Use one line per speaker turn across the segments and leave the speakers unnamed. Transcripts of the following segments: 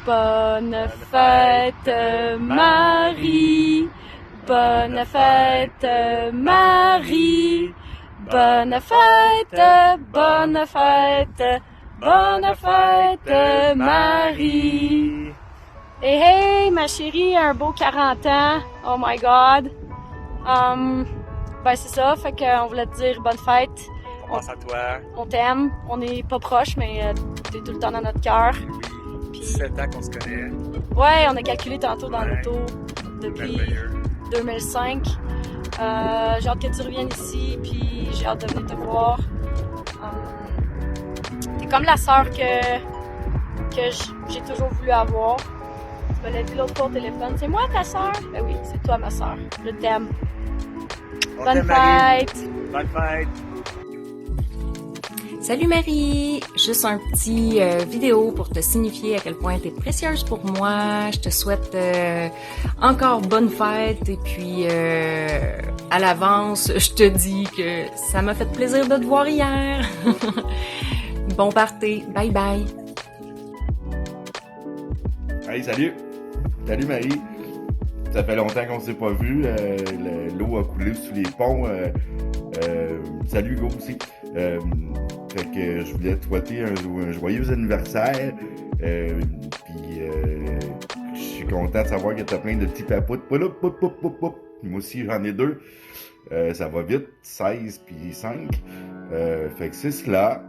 Bonne fête, Marie. Bonne fête, Marie. Bonne fête, bonne fête, bonne fête, Marie. Hey, hey, ma chérie, un beau 40 ans. Oh my God. Ben c'est ça, fait qu'on voulait te dire bonne fête.
On pense à toi.
On t'aime. On n'est pas proches, mais t'es tout le temps dans notre cœur.
Oui, 17 ans qu'on se connaît.
Ouais, on a calculé tantôt dans l'auto depuis 2005. J'ai hâte que tu reviennes ici, puis j'ai hâte de venir te voir. T'es comme la sœur que j'ai toujours voulu avoir. Tu me l'as dit l'autre fois au téléphone. C'est moi ta sœur? Ben oui, c'est toi ma sœur. Je t'aime. Bonne fête!
Bonne fête!
Salut Marie! Juste un petit vidéo pour te signifier à quel point tu es précieuse pour moi. Je te souhaite encore bonne fête et puis à l'avance, je te dis que ça m'a fait plaisir de te voir hier. Bon party! Bye bye!
Hey, salut! Salut Marie! Ça fait longtemps qu'on s'est pas vu. L'eau a coulé sous les ponts. Salut Hugo aussi. Fait que je voulais te souhaiter un joyeux anniversaire. Puis je suis content de savoir que t'as plein de petits papoutes. Moi aussi j'en ai 2. Ça va vite, 16 puis 5. Fait que c'est cela.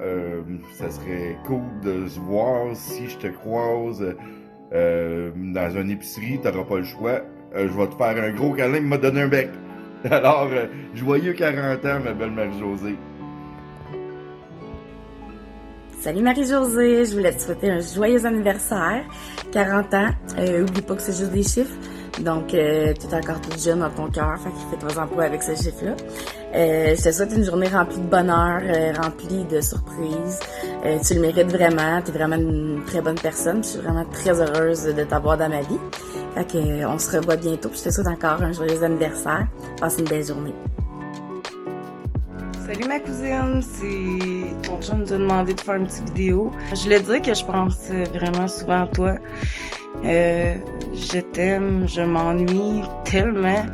Ça serait cool de se voir si je te croise dans une épicerie, t'auras pas le choix. Je vais te faire un gros câlin, me donner un bec. Alors, joyeux 40 ans, ma belle Marie-Josée.
Salut Marie-Josée, je voulais te souhaiter un joyeux anniversaire, 40 ans, oublie pas que c'est juste des chiffres, donc tu es encore toute jeune dans ton cœur, fait que fais-toi-en pas avec ce chiffre-là. Je te souhaite une journée remplie de bonheur, remplie de surprises, tu le mérites vraiment, tu es vraiment une très bonne personne, je suis vraiment très heureuse de t'avoir dans ma vie, fait que on se revoit bientôt, puis je te souhaite encore un joyeux anniversaire, passe une belle journée.
Salut ma cousine, c'est ton chum nous a demandé de faire une petite vidéo. Je voulais dire que je pense vraiment souvent à toi. Je t'aime, je m'ennuie tellement.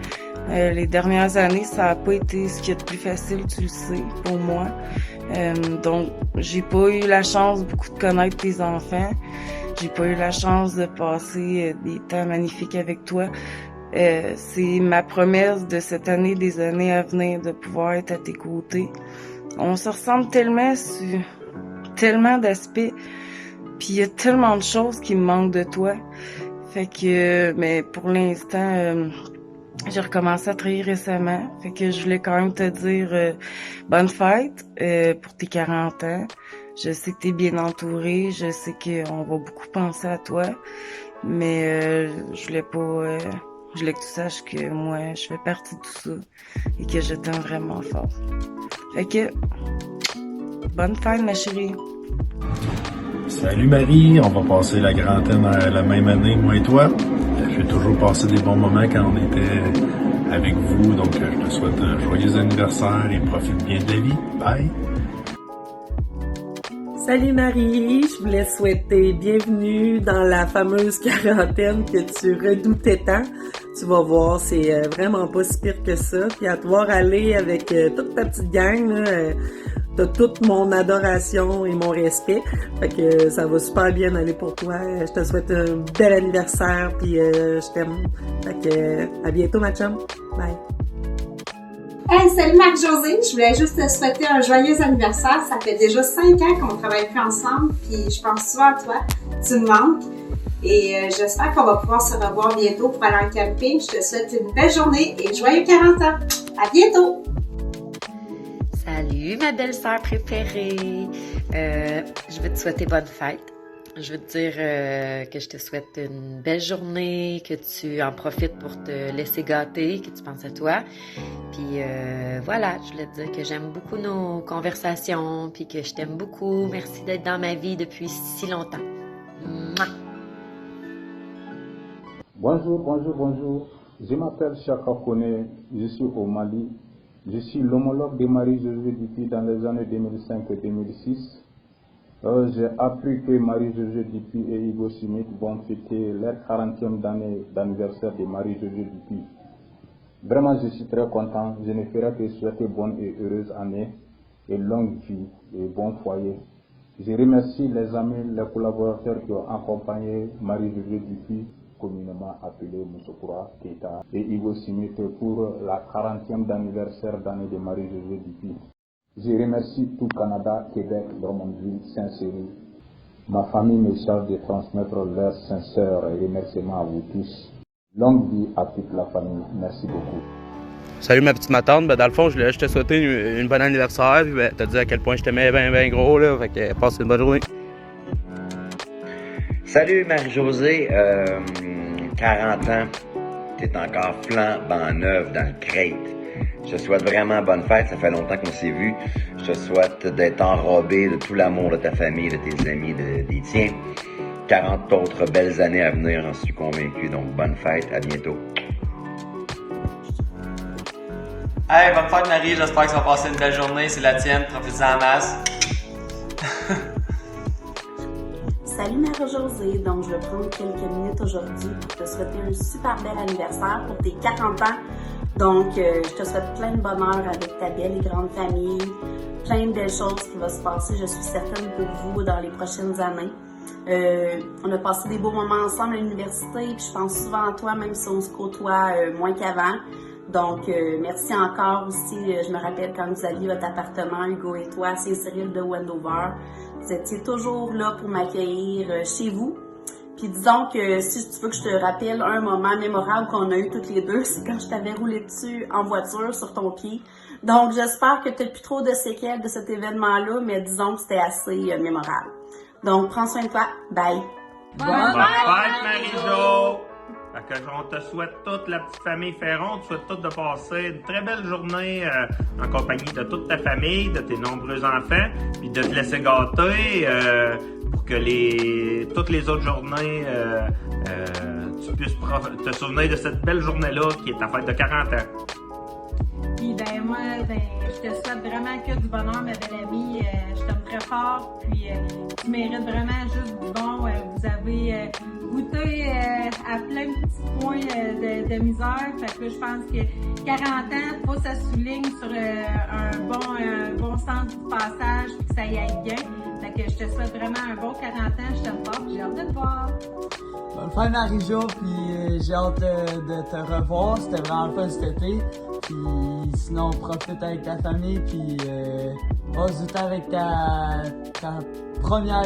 Les dernières années, ça a pas été ce qu'il y a de plus facile, tu le sais, pour moi. Donc, j'ai pas eu la chance beaucoup de connaître tes enfants. J'ai pas eu la chance de passer des temps magnifiques avec toi. C'est ma promesse de cette année, des années à venir, de pouvoir être à tes côtés. On se ressemble tellement sur tellement d'aspects, puis il y a tellement de choses qui me manquent de toi. Fait que, mais pour l'instant, j'ai recommencé à travailler récemment. Fait que je voulais quand même te dire bonne fête pour tes 40 ans. Je sais que t'es bien entourée, je sais qu'on va beaucoup penser à toi, mais je voulais pas... Je voulais que tu saches que moi, je fais partie de tout ça et que je t'aime vraiment fort. Fait que, bonne fête, ma chérie.
Salut Marie, on va passer la quarantaine la même année, moi et toi. J'ai toujours passé des bons moments quand on était avec vous, donc je te souhaite un joyeux anniversaire et profite bien de la vie. Bye!
Salut Marie, je voulais souhaiter bienvenue dans la fameuse quarantaine que tu redoutais tant. Tu vas voir, c'est vraiment pas si pire que ça. Puis à te voir aller avec toute ta petite gang, là, t'as toute mon adoration et mon respect. Fait que ça va super bien aller pour toi. Je te souhaite un bel anniversaire, puis je t'aime. Fait que à bientôt ma chum. Bye.
Hey, salut Marc-Josée, je voulais juste te souhaiter un joyeux anniversaire. Ça fait déjà 5 ans qu'on travaille plus ensemble, puis je pense souvent à toi. Tu me manques. Et j'espère qu'on va pouvoir se revoir bientôt pour aller en camping. Je te souhaite une belle journée et joyeux 40 ans. À bientôt!
Salut ma belle-sœur préférée! Je veux te souhaiter bonne fête. Je veux te dire que je te souhaite une belle journée, que tu en profites pour te laisser gâter, que tu penses à toi. Puis voilà, je voulais te dire que j'aime beaucoup nos conversations, puis que je t'aime beaucoup. Merci d'être dans ma vie depuis si longtemps. Mouah!
Bonjour. Je m'appelle Chaka Kone, je suis au Mali. Je suis l'homologue de Marie-Josée depuis dans les années 2005 et 2006. J'ai appris que Marie-Josée Dupuis et Hugo Schmitt vont fêter leur 40e année d'anniversaire de Marie-Josée Dupuis. Vraiment, je suis très content. Je ne ferai que souhaiter bonne et heureuse année et longue vie et bon foyer. Je remercie les amis, les collaborateurs qui ont accompagné Marie-Josée Dupuis, communément appelée Moussokura Keita, et Hugo Schmitt pour la 40e anniversaire d'année de Marie-Josée Dupuis. Je remercie tout Canada, Québec, Drummondville, Saint-Céry. Ma famille me charge de transmettre leurs sincères remerciements à vous tous. Longue vie à toute la famille. Merci beaucoup.
Salut ma petite matante, dans le fond je te souhaitais une bonne anniversaire, puis t'as dit à quel point je t'aimais bien gros là, fait que passe une bonne journée.
Salut Marie-Josée, 40 ans, t'es encore flambant neuve dans le crête. Je te souhaite vraiment bonne fête, ça fait longtemps qu'on s'est vu. Je te souhaite d'être enrobé de tout l'amour de ta famille, de tes amis, des tiens. 40 autres belles années à venir, j'en suis convaincu, donc bonne fête, à bientôt.
Hey, bonne fête Marie, j'espère que ça va passer une belle journée, c'est la tienne, profite-en en masse.
Salut Marie-Josée, donc je vais prendre quelques minutes aujourd'hui pour te souhaiter un super bel anniversaire pour tes 40 ans. Donc je te souhaite plein de bonheur avec ta belle et grande famille, plein de belles choses qui vont se passer, je suis certaine pour vous dans les prochaines années. On a passé des beaux moments ensemble à l'université, puis je pense souvent à toi, même si on se côtoie moins qu'avant. Donc, merci encore aussi. Je me rappelle quand vous aviez votre appartement, Hugo et toi, à Saint-Cyril de Wendover. Vous étiez toujours là pour m'accueillir chez vous. Puis disons que si tu veux que je te rappelle un moment mémorable qu'on a eu toutes les deux, c'est quand je t'avais roulé dessus en voiture sur ton pied. Donc, j'espère que tu n'as plus trop de séquelles de cet événement-là, mais disons que c'était assez mémorable. Donc, prends soin de toi. Bye!
Bonne fête, Marie-Jo! Fait que on te souhaite toute la petite famille Ferron, on te souhaite toutes de passer une très belle journée en compagnie de toute ta famille, de tes nombreux enfants, puis de te laisser gâter pour que toutes les autres journées, tu puisses te souvenir de cette belle journée-là qui est ta fête de 40 ans.
Puis moi, je te souhaite vraiment que du bonheur, ma belle amie. Je t'aime très fort, puis tu mérites vraiment juste du bon. Vous avez goûté à plein de petits points de misère. Fait que je pense que 40 ans, faut que ça souligne sur un bon sens du passage, puis que ça y aille bien. Fait que je te souhaite vraiment un bon 40 ans. Je t'aime fort, puis j'ai hâte de te voir.
Bonne fête Marie-Jo, puis j'ai hâte de te revoir. C'était vraiment fun cet été. Puis sinon, profite avec ta famille, puis passe du temps avec ta première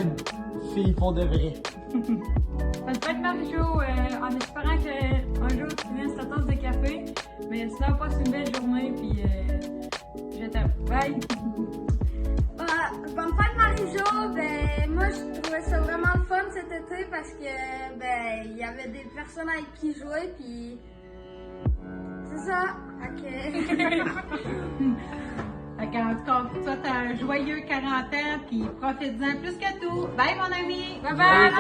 fille pour de vrai.
Bonne fête Marie-Jo, en espérant qu'un jour tu viennes sur ta tasse de café. Mais sinon, passe une belle journée, puis je t'aime. Bye!
Bonne fête Marie-Jo, moi je trouvais ça vraiment le fun cet été parce que il y avait des personnes avec qui jouer, puis c'est ça.
En tout cas, on te souhaite un joyeux 40 ans, puis profite-en plus que tout. Bye mon ami! Bye bye!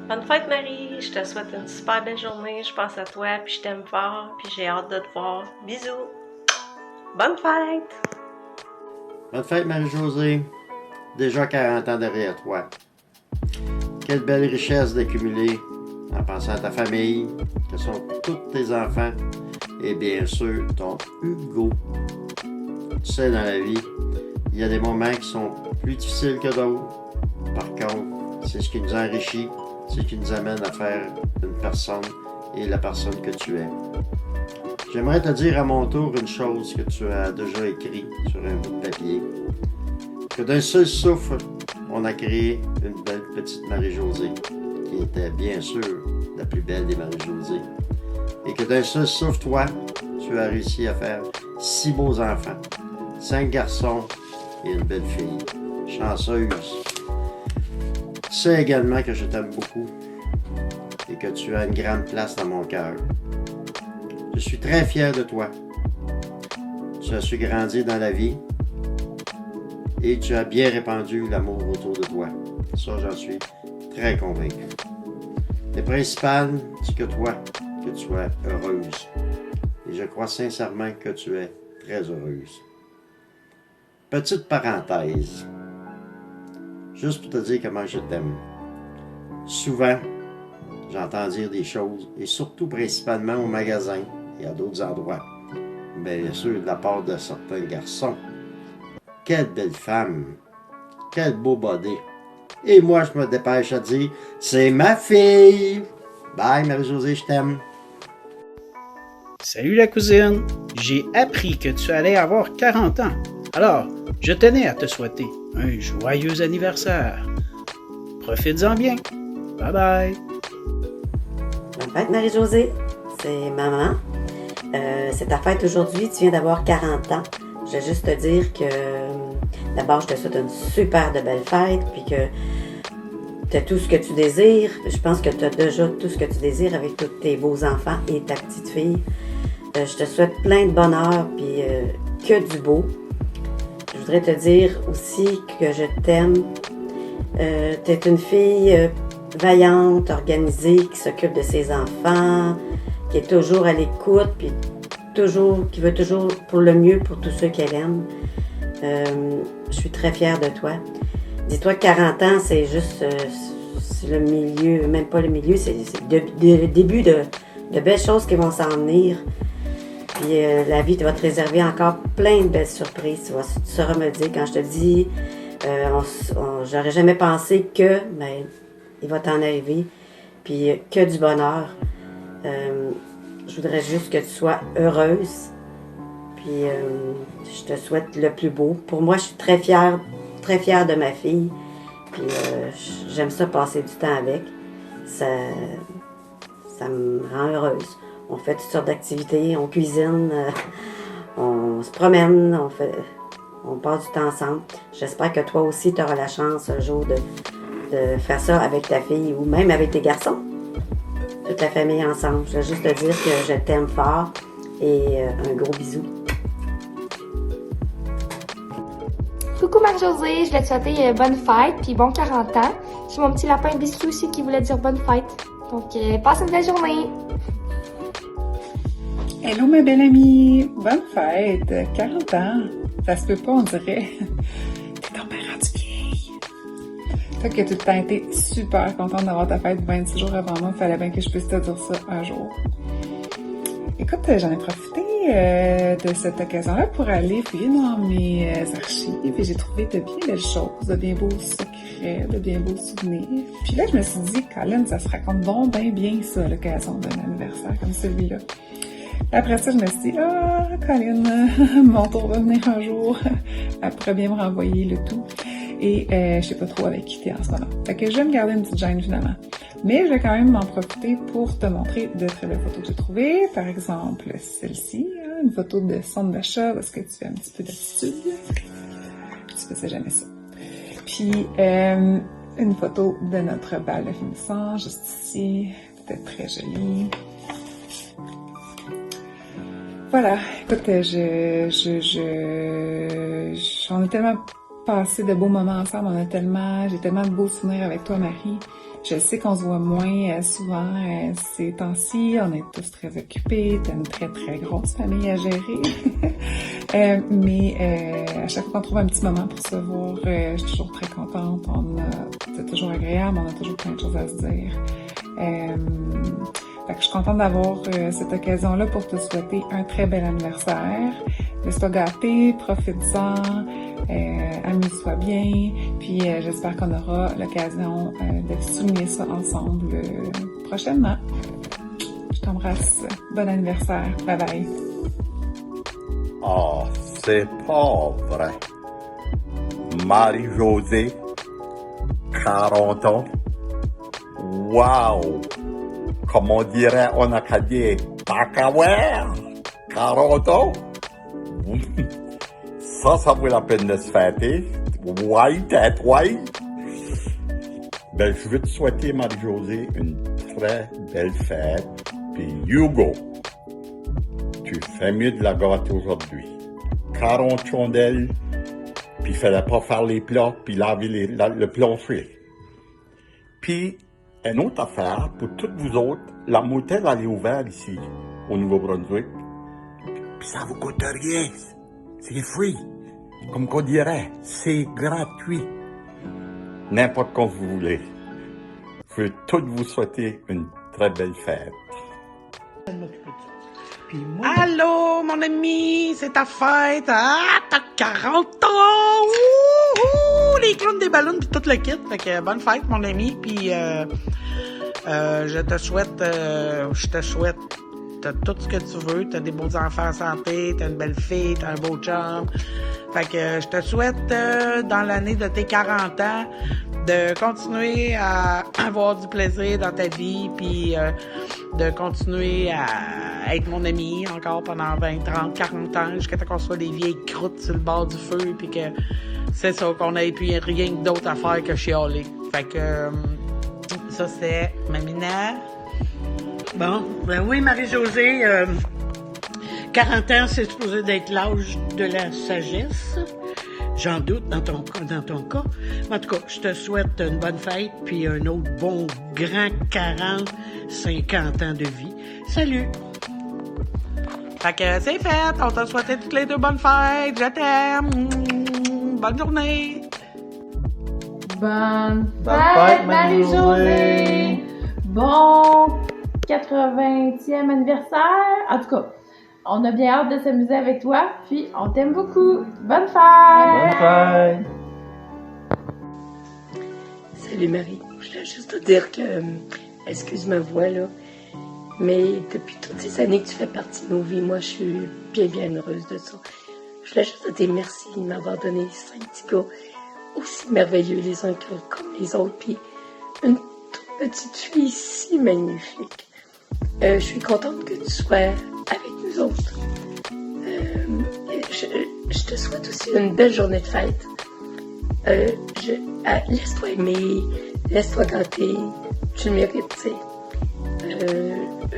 Bonne fête Marie, je te souhaite une super belle journée, je pense à toi, puis je t'aime fort, puis j'ai hâte de te voir. Bisous! Bonne fête!
Bonne fête Marie-Josée, déjà 40 ans derrière toi. Quelle belle richesse d'accumuler en pensant à ta famille, que sont tous tes enfants, et bien sûr ton Hugo. Tu sais, dans la vie, il y a des moments qui sont plus difficiles que d'autres. Par contre, c'est ce qui nous enrichit, c'est ce qui nous amène à faire une personne et la personne que tu es. J'aimerais te dire à mon tour une chose que tu as déjà écrit sur un bout de papier. Que d'un seul souffle, on a créé une belle petite Marie-Josée, qui était bien sûr la plus belle des Marie-Josées. Et que d'un seul souffle, toi, tu as réussi à faire 6 beaux enfants, 5 garçons et une belle fille. Chanceuse. Tu sais également que je t'aime beaucoup et que tu as une grande place dans mon cœur. Je suis très fier de toi. Tu as su grandir dans la vie et tu as bien répandu l'amour autour de toi. Ça, j'en suis très convaincu. Le principal, c'est que toi, que tu es heureuse. Et je crois sincèrement que tu es très heureuse. Petite parenthèse. juste pour te dire comment je t'aime. Souvent, j'entends dire des choses, et surtout principalement au magasin et à d'autres endroits. Bien sûr, de la part de certains garçons. Quelle belle femme! Quel beau body! Et moi, je me dépêche à dire, c'est ma fille! Bye, Marie-Josée, je t'aime!
Salut la cousine! J'ai appris que tu allais avoir 40 ans. Alors, je tenais à te souhaiter un joyeux anniversaire. Profites-en bien. Bye bye!
Bonne fête, Marie-Josée. C'est maman. C'est ta fête aujourd'hui. Tu viens d'avoir 40 ans. Je vais juste te dire que d'abord, je te souhaite une super de belle fête, puis que tu as tout ce que tu désires. Je pense que tu as déjà tout ce que tu désires avec tous tes beaux enfants et ta petite fille. Je te souhaite plein de bonheur, puis que du beau. Je voudrais te dire aussi que je t'aime. Tu es une fille vaillante, organisée, qui s'occupe de ses enfants, qui est toujours à l'écoute, puis qui veut toujours pour le mieux pour tous ceux qu'elle aime. Je suis très fière de toi. Dis-toi que 40 ans, c'est juste c'est le milieu, même pas le milieu, c'est le début de belles choses qui vont s'en venir. Puis la vie va te réserver encore plein de belles surprises. Tu sauras me dire quand je te dis, j'aurais jamais pensé que, mais il va t'en arriver. Puis que du bonheur. Je voudrais juste que tu sois heureuse. Puis je te souhaite le plus beau. Pour moi, je suis très fière de ma fille. Puis j'aime ça passer du temps avec. Ça me rend heureuse. On fait toutes sortes d'activités, on cuisine, on se promène, on passe du temps ensemble. J'espère que toi aussi, tu auras la chance un jour de faire ça avec ta fille ou même avec tes garçons. Toute la famille ensemble. Je veux juste te dire que je t'aime fort et un gros bisou.
Coucou Marie-Josée, je voulais te souhaiter bonne fête puis bon 40 ans. J'ai mon petit lapin Bissou aussi qui voulait dire bonne fête. Donc, passe une belle journée!
Hello ma belle amie! Bonne fête! 40 ans! Ça se peut pas, on dirait. T'es donc bien rendue vieille! Toi qui as tout le temps été super contente d'avoir ta fête 26 jours avant moi, il fallait bien que je puisse te dire ça un jour. Écoute, j'en ai profité de cette occasion-là pour aller fouiller dans mes archives et j'ai trouvé de bien belles choses, de bien beaux secrets, de bien beaux souvenirs. Puis là, je me suis dit, Colin, ça se raconte donc bien ça, l'occasion d'un anniversaire comme celui-là. Après ça, je me suis dit, Colin, mon tour va venir un jour. Elle pourrait bien me renvoyer le tout. Et je sais pas trop avec qui t'es en ce moment. Fait que je vais me garder une petite gêne finalement. Mais je vais quand même m'en profiter pour te montrer de très belles photos que j'ai trouvées. Par exemple, celle-ci, une photo de centre d'achat parce que tu fais un petit peu d'attitude. Tu faisais jamais ça. Puis, une photo de notre bal de finissant, juste ici. C'était très joli. Voilà, écoute, j'en ai tellement passé de beaux moments ensemble, j'ai tellement de beaux souvenirs avec toi, Marie. Je sais qu'on se voit moins souvent ces temps-ci, on est tous très occupés, t'as une très très grosse famille à gérer. Mais à chaque fois qu'on trouve un petit moment pour se voir, je suis toujours très contente, c'est toujours agréable, on a toujours plein de choses à se dire. Fait que je suis contente d'avoir cette occasion-là pour te souhaiter un très bel anniversaire. Laisse-toi gâter, profite-en, amuse-toi bien, puis j'espère qu'on aura l'occasion de souligner ça ensemble prochainement. Je t'embrasse. Bon anniversaire. Bye bye.
Oh, c'est pas vrai. Marie-Josée, 40 ans. Wow! Comme on dirait en Acadie, Takaware, 40 ans. Ça vaut la peine de se fêter. Ouais, tête, ouais. Ben, je veux te souhaiter, Marie-Josée, une très belle fête. Puis, Hugo, tu fais mieux de la gâter aujourd'hui. 40 chandelles, puis il fallait pas faire les plats, puis laver le plancher. Puis, une autre affaire, pour toutes vous autres, la motelle, elle est ouverte ici, au Nouveau-Brunswick. Puis ça vous coûte rien. C'est free. Comme qu'on dirait, c'est gratuit. n'importe quand vous voulez. Je veux tous vous souhaiter une très belle fête.
Allô, mon ami, c'est ta fête. Ah, t'as 40 ans. Ouh, les clowns, des ballons, puis tout le kit. Fait que bonne fête, mon ami. Puis je te souhaite t'as tout ce que tu veux. T'as des beaux enfants en santé, t'as une belle fille, t'as un beau chum. Fait que je te souhaite, dans l'année de tes 40 ans, de continuer à avoir du plaisir dans ta vie, puis de continuer à être mon ami encore pendant 20, 30, 40 ans, jusqu'à temps qu'on soit des vieilles croûtes sur le bord du feu, puis que c'est ça, qu'on ait plus rien d'autre à faire que chialer. Fait que ça, c'est Mamina. Bon, ben oui, Marie-Josée, 40 ans, c'est supposé d'être l'âge de la sagesse. J'en doute dans ton cas. En tout cas, je te souhaite une bonne fête, puis un autre bon grand 40, 50 ans de vie. Salut! Fait que c'est fait, on t'a souhaité toutes les deux bonnes fêtes, je t'aime! Bonne journée!
Bonne fête, Marie-Josée! Bon 80e anniversaire! En tout cas, on a bien hâte de s'amuser avec toi, puis on t'aime beaucoup. Bonne fête!
Bonne fête!
Salut Marie, je voulais juste te dire que, excuse ma voix là, mais depuis toutes ces années que tu fais partie de nos vies, moi je suis bien heureuse de ça. Je voulais juste te dire merci de m'avoir donné 5 petits gars aussi merveilleux les uns comme les autres, puis une toute petite fille si magnifique. Je suis contente que tu sois avec nous autres. Je te souhaite aussi une belle journée de fête. Laisse-toi aimer, laisse-toi gâter, tu le mérites, tu sais.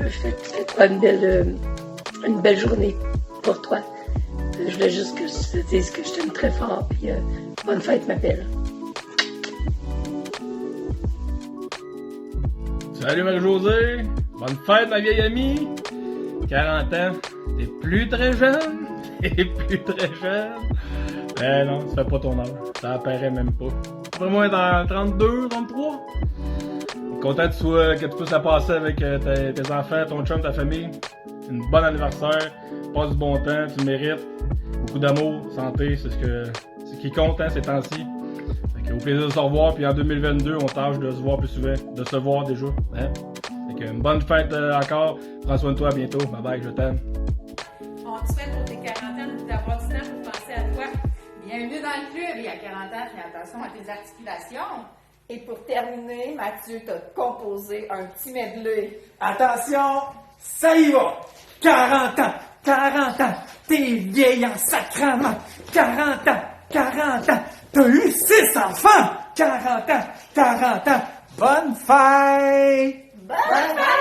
Fais-toi une belle journée pour toi. Je voulais juste que je te dise que je t'aime très fort, puis bonne fête, ma belle.
Salut Marie-Josée, bonne fête ma vieille amie. 40 ans, t'es plus très jeune, Ben non, ça fait pas ton âge, ça apparaît même pas. Après moi, dans 32, 33. Content que tu puisses la passer avec tes enfants, ton chum, ta famille. Une bonne anniversaire, passe du bon temps, tu le mérites. Beaucoup d'amour, santé, c'est ce qui compte ces temps-ci. Au plaisir de se revoir, puis en 2022, on tâche de se voir plus souvent, de se voir déjà. Hein? Fait que une bonne fête encore, prends soin de toi, à bientôt, bye bye, je t'aime.
On te souhaite pour tes 40 ans d'avoir du temps pour penser à toi. Bienvenue dans le club, et à 40 ans, fais attention à tes articulations. Et pour terminer, Mathieu t'a composé un petit medley.
Attention, ça y va! 40 ans, t'es vieille en sacrament. 40 ans, t'as eu 6 enfants. 40 ans, bonne fête!
Bonne fête!